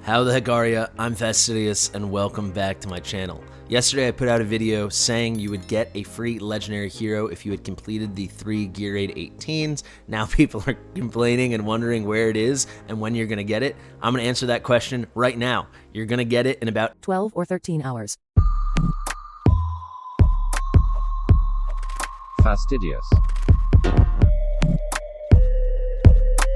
How the heck are ya? I'm Fastidious and welcome back to my channel. Yesterday I put out a video saying you would get a free legendary hero if you had completed the 3 Gear Raid 18s. Now people are complaining and wondering where it is and when you're going to get it. I'm going to answer that question right now. You're going to get it in about 12 or 13 hours. Fastidious.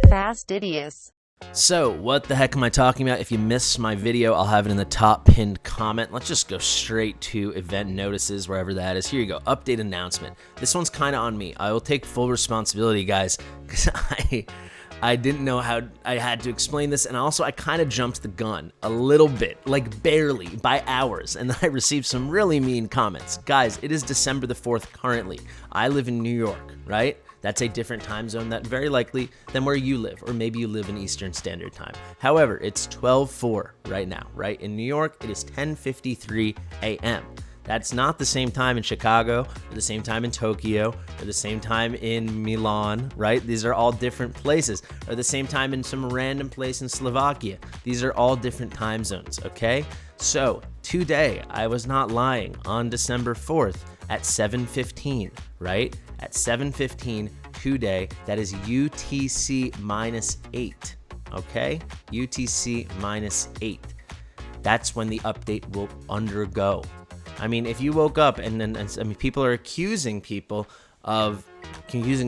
Fastidious. So, what the heck am I talking about? If you missed my video, I'll have it in the top pinned comment. Let's just go straight to event notices, wherever that is. Here you go, update announcement. This one's kind of on me. I will take full responsibility, guys, because I didn't know how I had to explain this, and also I kind of jumped the gun a little bit, like barely, by hours, and then I received some really mean comments. Guys, it is December the 4th currently. I live in New York, right? That's a different time zone that very likely than where you live, or maybe you live in Eastern Standard Time. However, it's 12:04 right now, right? In New York, it is 10:53 a.m. That's not the same time in Chicago, or the same time in Tokyo, or the same time in Milan, right? These are all different places, or the same time in some random place in Slovakia. These are all different time zones, okay? So today, I was not lying, on December 4th at 7:15, right? At 7:15 today, that is UTC-8, okay? UTC-8. That's when the update will undergo. I mean, if you woke up and then, people are accusing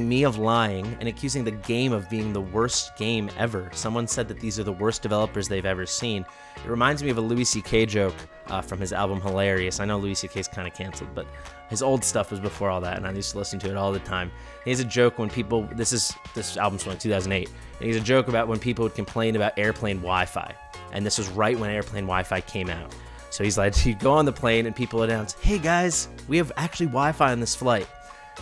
me of lying and accusing the game of being the worst game ever. Someone said that these are the worst developers they've ever seen. It reminds me of a Louis C.K. joke from his album Hilarious. I know Louis C.K.'s kind of canceled, but his old stuff was before all that, and I used to listen to it all the time. He has a joke when people, this album's from like 2008, and he has a joke about when people would complain about airplane Wi-Fi, and this was right when airplane Wi-Fi came out. So he's like, you go on the plane and people announce, hey guys, we have actually Wi-Fi on this flight.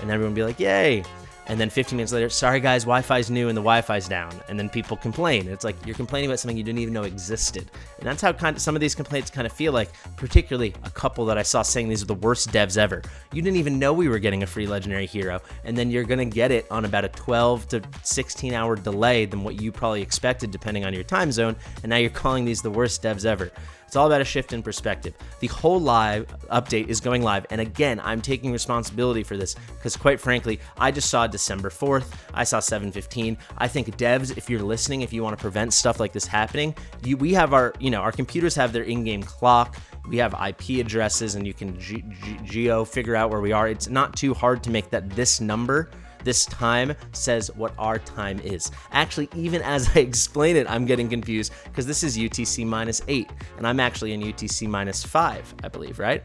And everyone would be like, yay. And then 15 minutes later, sorry guys, Wi-Fi's new and the Wi-Fi's down. And then people complain. It's like you're complaining about something you didn't even know existed. And that's how some of these complaints kind of feel like, particularly a couple that I saw saying these are the worst devs ever. You didn't even know we were getting a free legendary hero, and then you're going to get it on about a 12 to 16 hour delay than what you probably expected depending on your time zone, and now you're calling these the worst devs ever. It's all about a shift in perspective. The whole live update is going live, and again, I'm taking responsibility for this because, quite frankly, I just saw December 4th. I saw 7:15. I think devs, if you're listening, if you want to prevent stuff like this happening, we have our computers have their in-game clock. We have IP addresses, and you can geo figure out where we are. It's not too hard to make that this number, this time, says what our time is. Actually, even as I explain it, I'm getting confused because this is UTC-8, and I'm actually in UTC-5, I believe, right?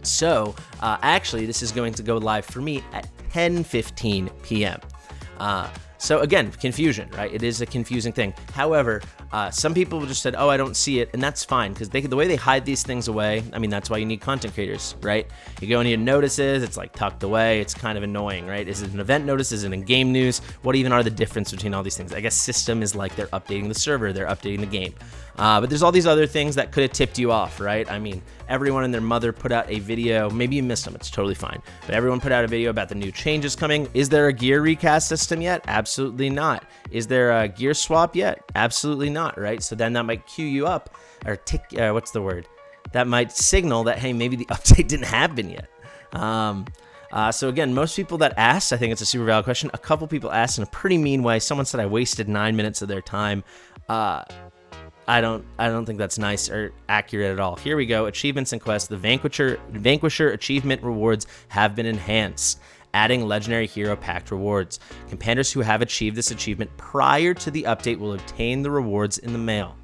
So, actually, this is going to go live for me at 10:15 p.m. So again, confusion, right? It is a confusing thing. However, some people just said, oh, I don't see it, and that's fine, because the way they hide these things away, I mean, that's why you need content creators, right? You go into your notices, it's like tucked away, it's kind of annoying, right? Is it an event notice? Is it in game news? What even are the difference between all these things? I guess system is like they're updating the server, they're updating the game. But there's all these other things that could have tipped you off, right? I mean, everyone and their mother put out a video. Maybe you missed them. It's totally fine. But everyone put out a video about the new changes coming. Is there a gear recast system yet? Absolutely not. Is there a gear swap yet? Absolutely not, right? So then that might cue you up, or what's the word? That might signal that, hey, maybe the update didn't happen yet. So again, most people that asked, I think it's a super valid question. A couple people asked in a pretty mean way. Someone said I wasted 9 minutes of their time. I don't think that's nice or accurate at all. Here we go. Achievements and quests. The Vanquisher achievement rewards have been enhanced, adding legendary hero packed rewards. Competitors who have achieved this achievement prior to the update will obtain the rewards in the mail.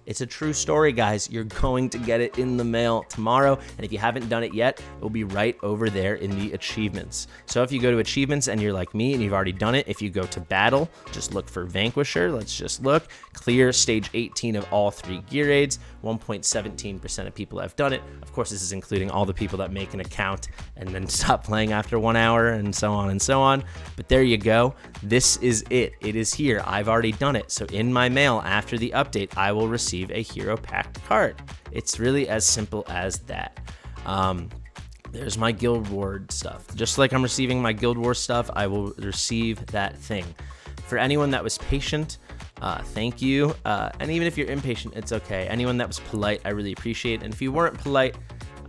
It's a true story, guys. You're going to get it in the mail tomorrow, and if you haven't done it yet, it will be right over there in the achievements. So if you go to achievements and you're like me and you've already done it, if you go to battle, just look for Vanquisher. Let's just look. Clear stage 18 of all 3 gear raids. 1.17% of people have done it. Of course, this is including all the people that make an account and then stop playing after 1 hour, and so on and so on. But there you go. This is it. It is here. I've already done it. So in my mail after the update, I will receive a hero packed card. It's really as simple as that. There's my Guild Wars stuff. Just like I'm receiving my Guild Wars stuff, I will receive that thing. For anyone that was patient, Thank you. And even if you're impatient, it's okay. Anyone that was polite, I really appreciate. And if you weren't polite,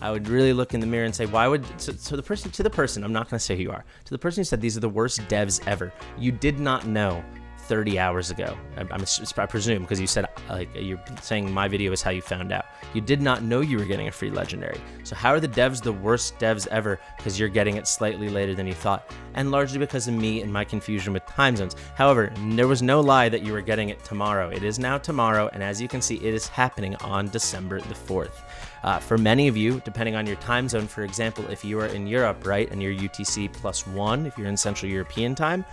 I would really look in the mirror and say, why would, so the person, I'm not going to say who you are, to the person who said these are the worst devs ever, you did not know 30 hours ago. I presume, because you said, like, you're saying my video is how you found out. You did not know you were getting a free legendary. So how are the devs the worst devs ever? Because you're getting it slightly later than you thought, and largely because of me and my confusion with time zones. However, there was no lie that you were getting it tomorrow. It is now tomorrow, and as you can see, it is happening on December the 4th. For many of you, depending on your time zone, for example, if you are in Europe, right, and you're UTC +1, if you're in Central European time,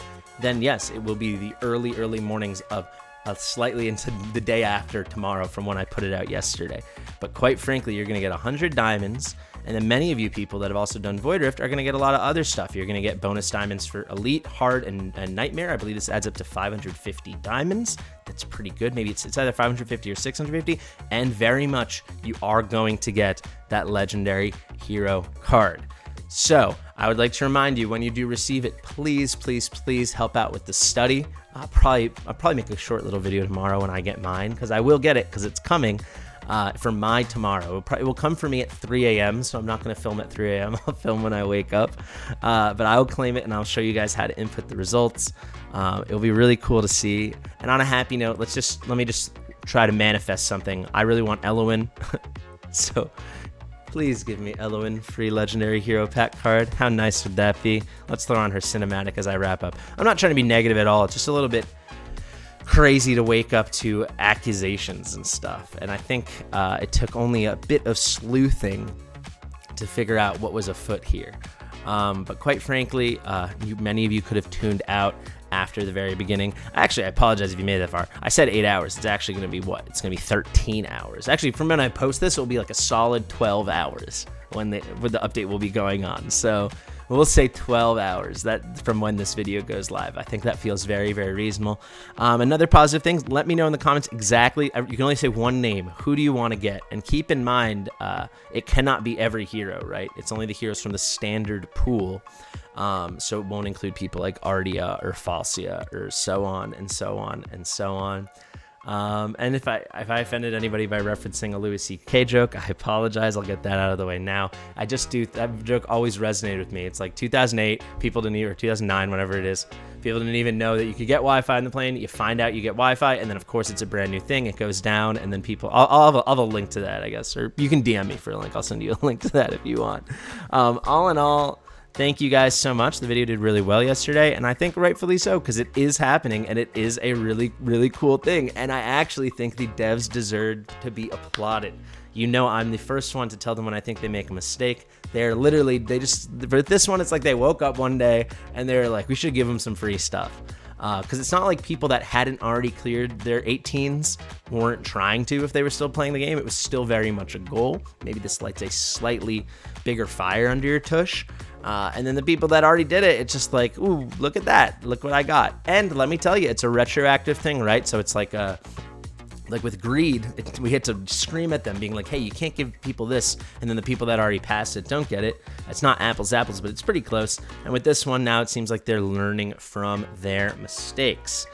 then yes, it will be the early mornings of slightly into the day after tomorrow from when I put it out yesterday. But quite frankly, you're going to get 100 diamonds, and then many of you people that have also done Void Rift are going to get a lot of other stuff. You're going to get bonus diamonds for Elite, Hard, and Nightmare. I believe this adds up to 550 diamonds. That's pretty good. Maybe it's either 550 or 650, and very much you are going to get that legendary hero card. So I would like to remind you, when you do receive it, please help out with the study. I'll probably make a short little video tomorrow when I get mine, because I will get it, because it's coming for my tomorrow. It will come for me at 3 a.m., so I'm not going to film at 3 a.m. I'll film when I wake up, but I'll claim it, and I'll show you guys how to input the results. It'll be really cool to see. And on a happy note, let me just try to manifest something. I really want Eloin, so please give me Eloin free legendary hero pack card. How nice would that be? Let's throw on her cinematic as I wrap up. I'm not trying to be negative at all. It's just a little bit crazy to wake up to accusations and stuff. And I think it took only a bit of sleuthing to figure out what was afoot here. But quite frankly, many of you could have tuned out after the very beginning. Actually, I apologize if you made it that far. I said 8 hours. It's actually going to be what? It's going to be 13 hours. Actually, from when I post this, it'll be like a solid 12 hours when the update will be going on. So we'll say 12 hours from when this video goes live. I think that feels very reasonable. Another positive thing, let me know in the comments exactly. You can only say one name. Who do you want to get? And keep in mind, it cannot be every hero, right? It's only the heroes from the standard pool. So it won't include people like Ardia or Falsia or so on and so on and so on. And if I offended anybody by referencing a Louis C.K. joke, I apologize. I'll get that out of the way now. That joke always resonated with me. It's like 2008, people didn't even, or 2009, whatever it is, people didn't even know that you could get Wi-Fi in the plane. You find out you get Wi-Fi, and then of course it's a brand new thing. It goes down, and then people, I'll have a link to that, I guess, or you can DM me for a link. I'll send you a link to that if you want. All in all, thank you guys so much. The video did really well yesterday, and I think rightfully so, because it is happening, and it is a really cool thing, and I actually think the devs deserve to be applauded. You know, I'm the first one to tell them when I think they make a mistake. They're literally, for this one, it's like they woke up one day, and they're like, we should give them some free stuff. Because it's not like people that hadn't already cleared their 18s weren't trying to if they were still playing the game. It was still very much a goal. Maybe this lights a slightly bigger fire under your tush. And then the people that already did it, it's just like, ooh, look at that. Look what I got. And let me tell you, it's a retroactive thing, right? So it's like with greed, we had to scream at them being like, hey, you can't give people this. And then the people that already passed it don't get it. It's not apples to apples, but it's pretty close. And with this one now, it seems like they're learning from their mistakes.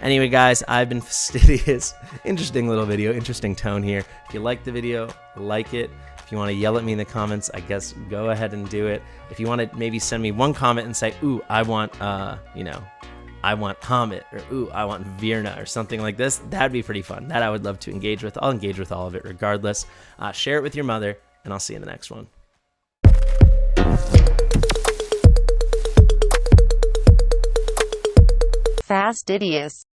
Anyway, guys, I've been Fastidious. Interesting little video, interesting tone here. If you like the video, like it. If you want to yell at me in the comments, I guess go ahead and do it. If you want to maybe send me one comment and say, ooh, I want, I want Comet, or ooh, I want Virna, or something like this, that'd be pretty fun. That I would love to engage with. I'll engage with all of it regardless. Share it with your mother, and I'll see you in the next one. Fastidious.